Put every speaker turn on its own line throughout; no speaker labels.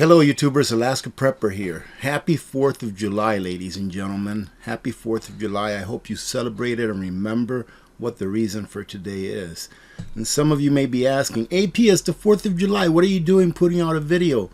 Hello YouTubers, Alaska Prepper here. Happy 4th of July, ladies and gentlemen. Happy 4th of July. I hope you celebrate it and remember what the reason for today is. And some of you may be asking, AP, it's the 4th of July. What are you doing putting out a video?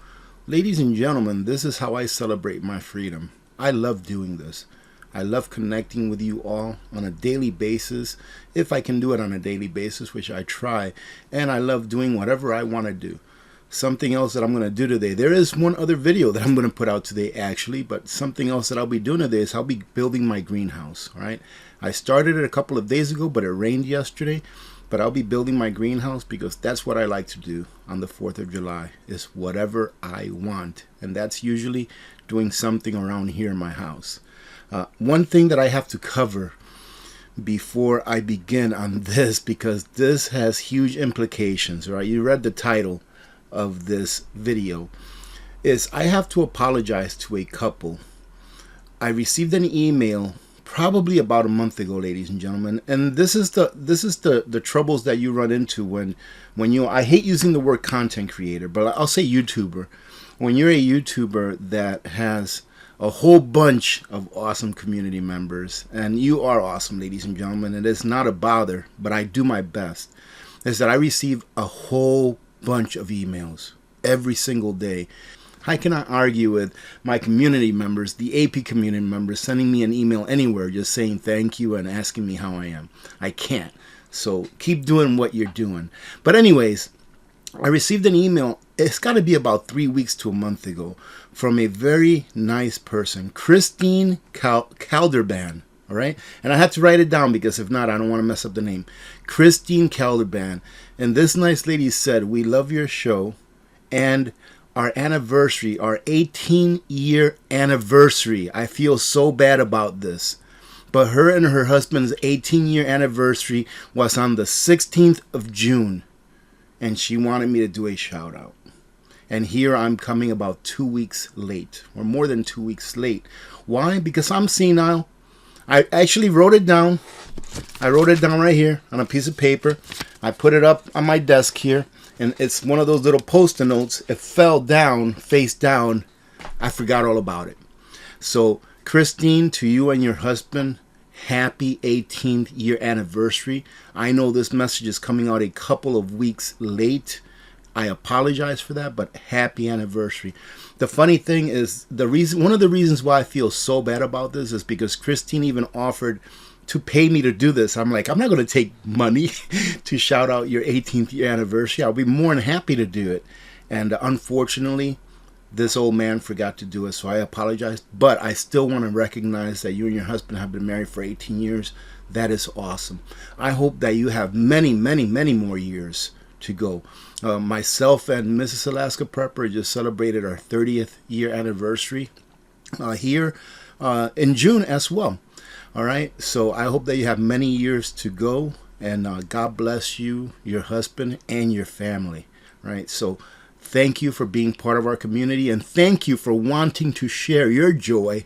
Ladies and gentlemen, this is how I celebrate my freedom. I love doing this. I love connecting with you all on a daily basis, if I can do it on a daily basis, which I try. And I love doing whatever I want to do. Something else that I'm going to do today. There is one other video that I'm going to put out today actually, but something else that I'll be doing today is I'll be building my greenhouse, all right? I started it a couple of days ago, but it rained yesterday. But I'll be building my greenhouse because that's what I like to do on the 4th of July, is whatever I want. And that's usually doing something around here in my house. One thing that I have to cover before I begin on this, because this has huge implications, right? You read the title of this video, is I have to apologize to a couple. I received an email probably about a month ago, ladies and gentlemen, and this is the troubles that you run into when you, I hate using the word content creator, but I'll say YouTuber. When you're a YouTuber that has a whole bunch of awesome community members, and you are awesome, ladies and gentlemen, it is not a bother, but I do my best, is that I receive a whole bunch of emails every single day. I cannot argue with my community members, the AP community members, sending me an email anywhere just saying thank you and asking me how I am. I can't. So keep doing what you're doing. But anyways, I received an email, it's got to be about 3 weeks to a month ago, from a very nice person, Christine Calderban. All right, and I had to write it down because if not, I don't want to mess up the name. Christine Calderban. And this nice lady said, "We love your show and our anniversary, our 18-year anniversary." I feel so bad about this, but her and her husband's 18-year anniversary was on the 16th of June, and she wanted me to do a shout out. And here I'm coming about 2 weeks late, or more than 2 weeks late. Why? Because I'm senile. I actually wrote it down. I wrote it down right here on a piece of paper. I put it up on my desk here, and it's one of those little post-it notes. It fell down, face down. I forgot all about it. So, Christine, to you and your husband, happy 18th year anniversary. I know this message is coming out a couple of weeks late. I apologize for that, but happy anniversary. The funny thing is, one of the reasons why I feel so bad about this is because Christine even offered to pay me to do this. I'm like, I'm not going to take money to shout out your 18th year anniversary. I'll be more than happy to do it. And unfortunately, this old man forgot to do it, so I apologize. But I still want to recognize that you and your husband have been married for 18 years. That is awesome. I hope that you have many, many, many more years to go. Myself and Mrs. Alaska Prepper just celebrated our 30th year anniversary here in June as well. All right, so I hope that you have many years to go, and God bless you, your husband, and your family. All right, so thank you for being part of our community, and thank you for wanting to share your joy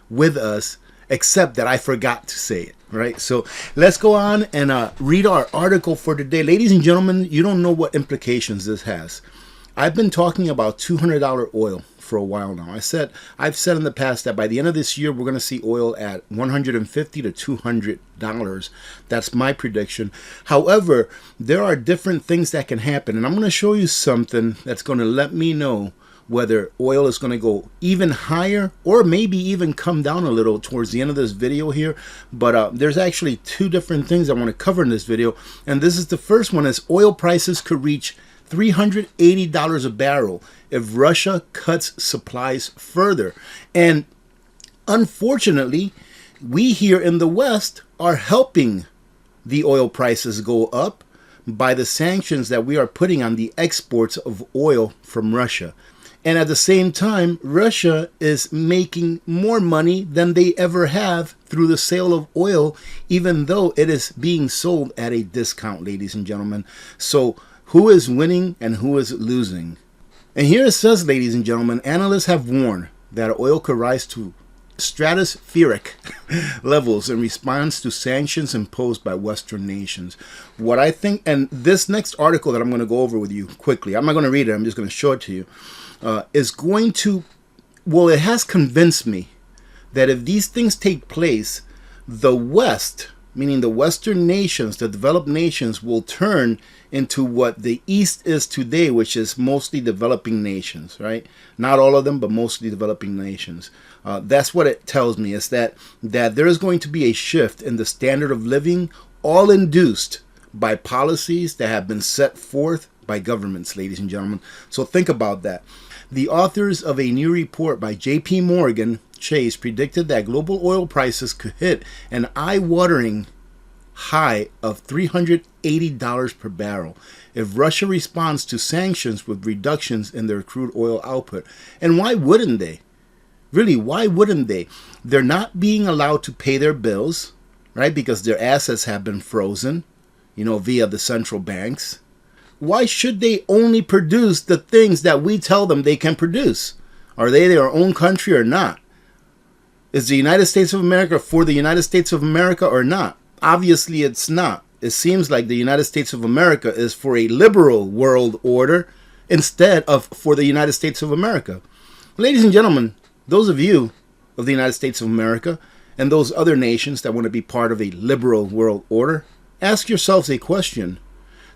with us, except that I forgot to say it. Right, so let's go on and read our article for today. Ladies and gentlemen, you don't know what implications this has. I've been talking about $200 oil for a while now. I've said in the past that by the end of this year, we're going to see oil at $150 to $200. That's my prediction. However, there are different things that can happen, and I'm going to show you something that's going to let me know whether oil is going to go even higher or maybe even come down a little towards the end of this video here. But there's actually two different things I want to cover in this video. And this is the first one, is oil prices could reach $380 a barrel if Russia cuts supplies further. And unfortunately, we here in the West are helping the oil prices go up by the sanctions that we are putting on the exports of oil from Russia. And at the same time, Russia is making more money than they ever have through the sale of oil, even though it is being sold at a discount, ladies and gentlemen. So who is winning and who is losing? And here it says, ladies and gentlemen, analysts have warned that oil could rise to stratospheric levels in response to sanctions imposed by Western nations. What I think, and this next article that I'm going to go over with you quickly, I'm not going to read it, I'm just going to show it to you. is going to, well, it has convinced me that if these things take place, the West, meaning the Western nations, the developed nations, will turn into what the East is today, which is mostly developing nations, right? Not all of them, but mostly developing nations. That's what it tells me, is that there is going to be a shift in the standard of living, all induced by policies that have been set forth by governments, ladies and gentlemen. So think about that. The authors of a new report by J.P. Morgan Chase predicted that global oil prices could hit an eye-watering high of $380 per barrel if Russia responds to sanctions with reductions in their crude oil output. And why wouldn't they? Really, why wouldn't they? They're not being allowed to pay their bills, right? Because their assets have been frozen, via the central banks. Why should they only produce the things that we tell them they can produce? Are they their own country or not? Is the United States of America for the United States of America or not? Obviously, it's not. It seems like the United States of America is for a liberal world order instead of for the United States of America. Ladies and gentlemen, those of you of the United States of America and those other nations that want to be part of a liberal world order, ask yourselves a question.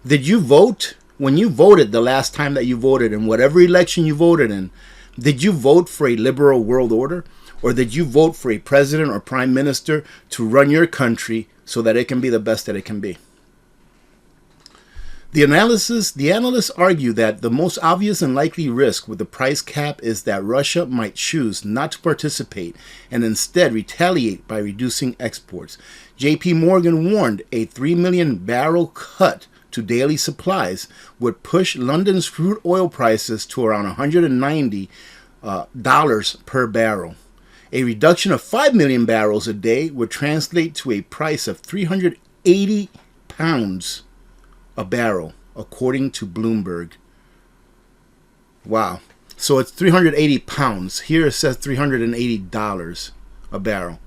Did you vote? When you voted the last time that you voted in whatever election you voted in, did you vote for a liberal world order? Or did you vote for a president or prime minister to run your country so that it can be the best that it can be? The analysts argue that the most obvious and likely risk with the price cap is that Russia might choose not to participate and instead retaliate by reducing exports. J.P. Morgan warned a 3 million barrel cut to daily supplies would push London's crude oil prices to around $190 per barrel. A reduction of 5 million barrels a day would translate to a price of 380 pounds a barrel, according to Bloomberg. Wow. So it's 380 pounds. Here it says $380 a barrel.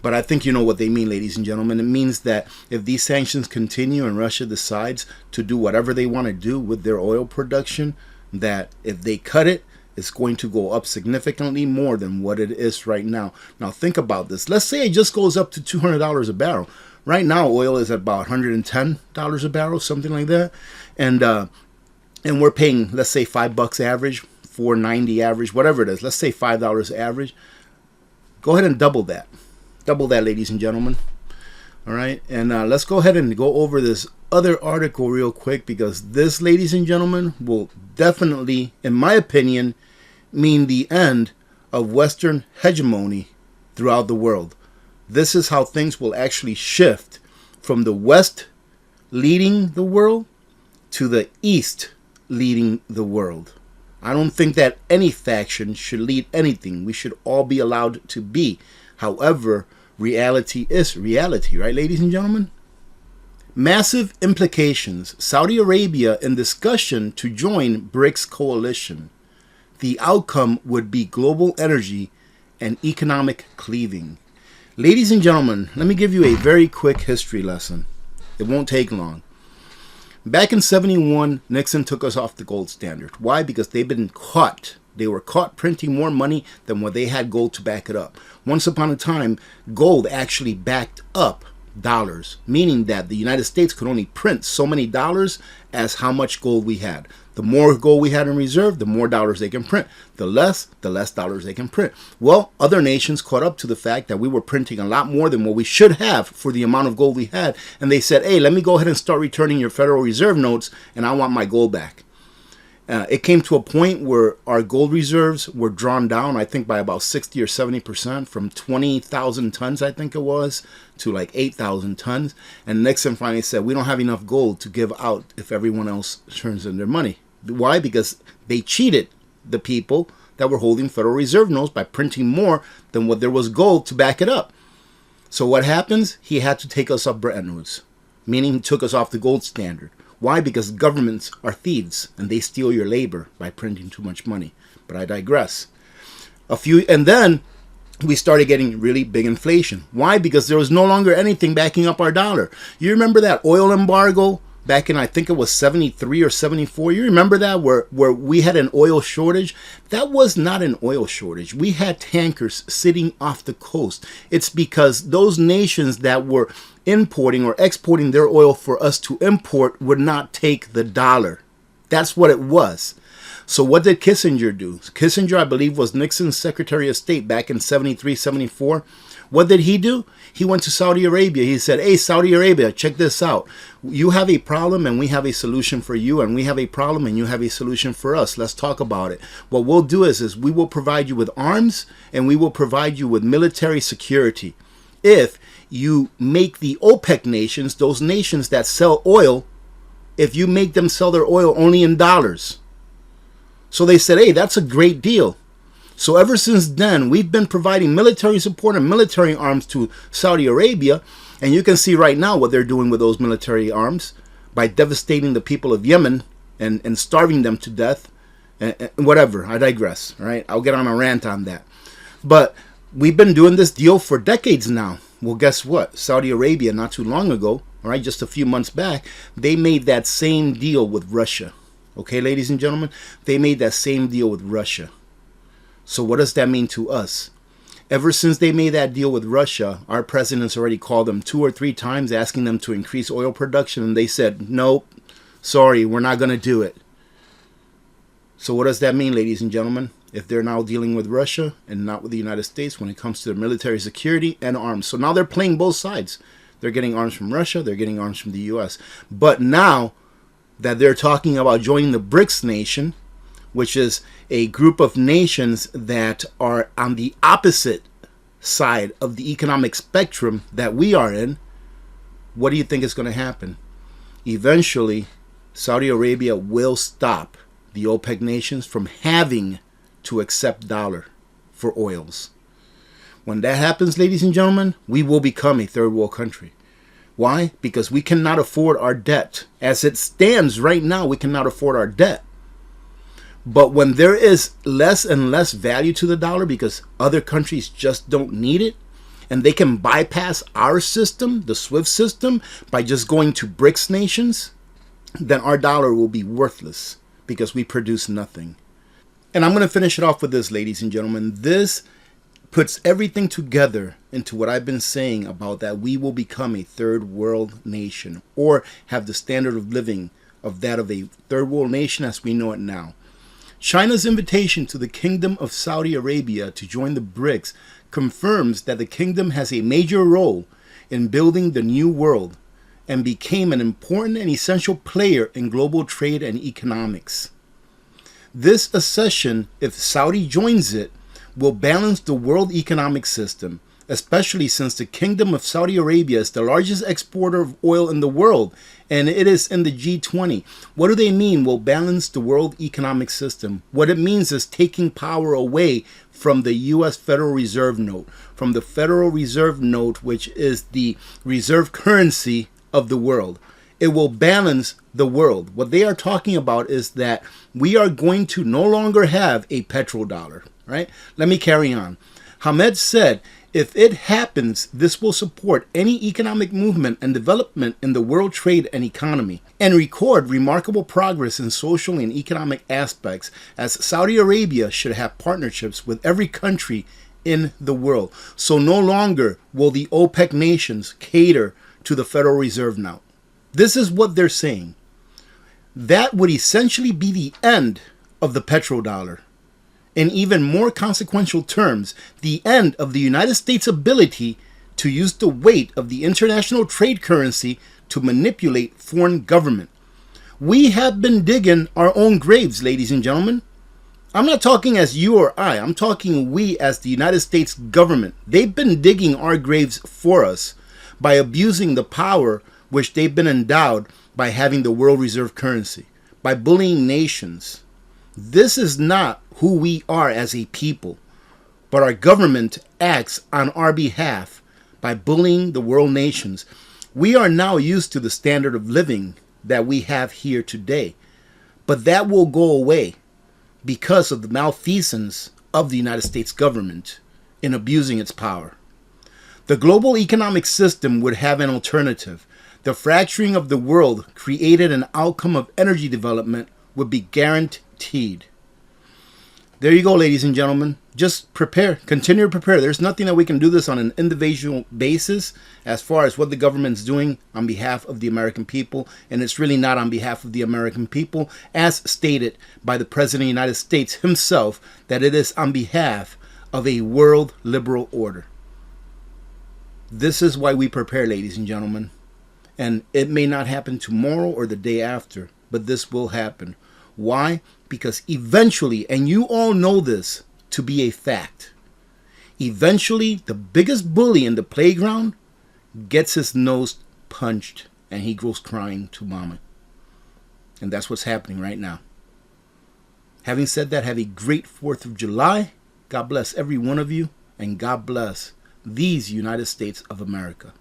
But I think you know what they mean, ladies and gentlemen. It means that if these sanctions continue and Russia decides to do whatever they want to do with their oil production, that if they cut it, it's going to go up significantly more than what it is right now. Now think about this. Let's say it just goes up to $200 a barrel. Right now, oil is at about $110 a barrel, something like that. And we're paying, let's say, $5 average, $4.90 average, whatever it is. Let's say $5 average. Go ahead and double that. Double that, ladies and gentlemen. All right. And let's go ahead and go over this other article real quick, because this, ladies and gentlemen, will definitely, in my opinion, mean the end of Western hegemony throughout the world. This is how things will actually shift from the West leading the world to the East leading the world. I don't think that any faction should lead anything. We should all be allowed to be. However, reality is reality, right, ladies and gentlemen? Massive implications. Saudi Arabia in discussion to join Brics coalition. The outcome would be global energy and economic cleaving. Ladies and gentlemen, let me give you a very quick history lesson. It won't take long. Back in 71, Nixon took us off the gold standard. Why? Because they've been caught. They were caught printing more money than what they had gold to back it up. Once upon a time, gold actually backed up dollars, meaning that the United States could only print so many dollars as how much gold we had. The more gold we had in reserve, the more dollars they can print. The less dollars they can print. Well, other nations caught up to the fact that we were printing a lot more than what we should have for the amount of gold we had. And they said, hey, let me go ahead and start returning your Federal Reserve notes, and I want my gold back. It came to a point where our gold reserves were drawn down, I think, by about 60 or 70%, from 20,000 tons, I think it was, to like 8,000 tons. And Nixon finally said, we don't have enough gold to give out if everyone else turns in their money. Why? Because they cheated the people that were holding Federal Reserve notes by printing more than what there was gold to back it up. So what happens? He had to take us off Bretton Woods, meaning he took us off the gold standard. Why? Because governments are thieves and they steal your labor by printing too much money. But I digress. And then we started getting really big inflation. Why? Because there was no longer anything backing up our dollar. You remember that oil embargo back in, I think it was 73 or 74. You remember that, where we had an oil shortage? That was not an oil shortage. We had tankers sitting off the coast. It's because those nations that were importing or exporting their oil for us to import would not take the dollar. That's what it was. So what did Kissinger do? Kissinger, I believe, was Nixon's Secretary of State back in 73, 74. What did he do? He went to Saudi Arabia. He said, hey, Saudi Arabia, check this out. You have a problem and we have a solution for you, and we have a problem and you have a solution for us. Let's talk about it. What we'll do is we will provide you with arms and we will provide you with military security if you make the OPEC nations, those nations that sell oil, if you make them sell their oil only in dollars. So they said, hey, that's a great deal. So ever since then, we've been providing military support and military arms to Saudi Arabia. And you can see right now what they're doing with those military arms by devastating the people of Yemen and starving them to death. And whatever, I digress. All right, I'll get on a rant on that. But we've been doing this deal for decades now. Well, guess what? Saudi Arabia, not too long ago, all right, just a few months back, they made that same deal with Russia. Okay, ladies and gentlemen, they made that same deal with Russia. So what does that mean to us? Ever since they made that deal with Russia, our president's already called them 2 or 3 times asking them to increase oil production, and they said, nope, sorry, we're not going to do it. So what does that mean, ladies and gentlemen? If they're now dealing with Russia and not with the United States when it comes to their military security and arms. So now they're playing both sides. They're getting arms from Russia, they're getting arms from the U.S. But now that they're talking about joining the Brics nation, which is a group of nations that are on the opposite side of the economic spectrum that we are in, what do you think is going to happen? Eventually, Saudi Arabia will stop the OPEC nations from having to accept dollar for oils. When that happens, ladies and gentlemen, we will become a third world country. Why? Because we cannot afford our debt. As it stands right now, we cannot afford our debt. But when there is less and less value to the dollar because other countries just don't need it, and they can bypass our system, the SWIFT system, by just going to BRICS nations, then our dollar will be worthless because we produce nothing. And I'm going to finish it off with this, ladies and gentlemen. This puts everything together into what I've been saying about that we will become a third world nation, or have the standard of living of that of a third world nation as we know it now. China's invitation to the Kingdom of Saudi Arabia to join the BRICS confirms that the kingdom has a major role in building the new world and became an important and essential player in global trade and economics. This accession, if Saudi joins it, will balance the world economic system, especially since the Kingdom of Saudi Arabia is the largest exporter of oil in the world, and it is in the G20. What do they mean, will balance the world economic system? What it means is taking power away from the U.S. Federal Reserve note, from the Federal Reserve note, which is the reserve currency of the world. It will balance the world. What they are talking about is that we are going to no longer have a petrodollar, right? Let me carry on. Hamed said, if it happens, this will support any economic movement and development in the world trade and economy, and record remarkable progress in social and economic aspects, as Saudi Arabia should have partnerships with every country in the world. So no longer will the OPEC nations cater to the Federal Reserve now. This is what they're saying. That would essentially be the end of the petrodollar. In even more consequential terms, the end of the United States' ability to use the weight of the international trade currency to manipulate foreign government. We have been digging our own graves, ladies and gentlemen. I'm not talking as you or I. I'm talking we as the United States government. They've been digging our graves for us by abusing the power which they've been endowed by having the world reserve currency, by bullying nations. This is not who we are as a people, but our government acts on our behalf by bullying the world nations. We are now used to the standard of living that we have here today, but that will go away because of the malfeasance of the United States government in abusing its power. The global economic system would have an alternative. The fracturing of the world created an outcome of energy development would be guaranteed. There you go, ladies and gentlemen. Just prepare. Continue to prepare. There's nothing that we can do this on an individual basis as far as what the government's doing on behalf of the American people. And it's really not on behalf of the American people, as stated by the President of the United States himself, that it is on behalf of a world liberal order. This is why we prepare, ladies and gentlemen. And it may not happen tomorrow or the day after, but this will happen. Why? Because eventually, and you all know this to be a fact, eventually the biggest bully in the playground gets his nose punched and he goes crying to mama. And that's what's happening right now. Having said that, have a great 4th of July. God bless every one of you, and God bless these United States of America.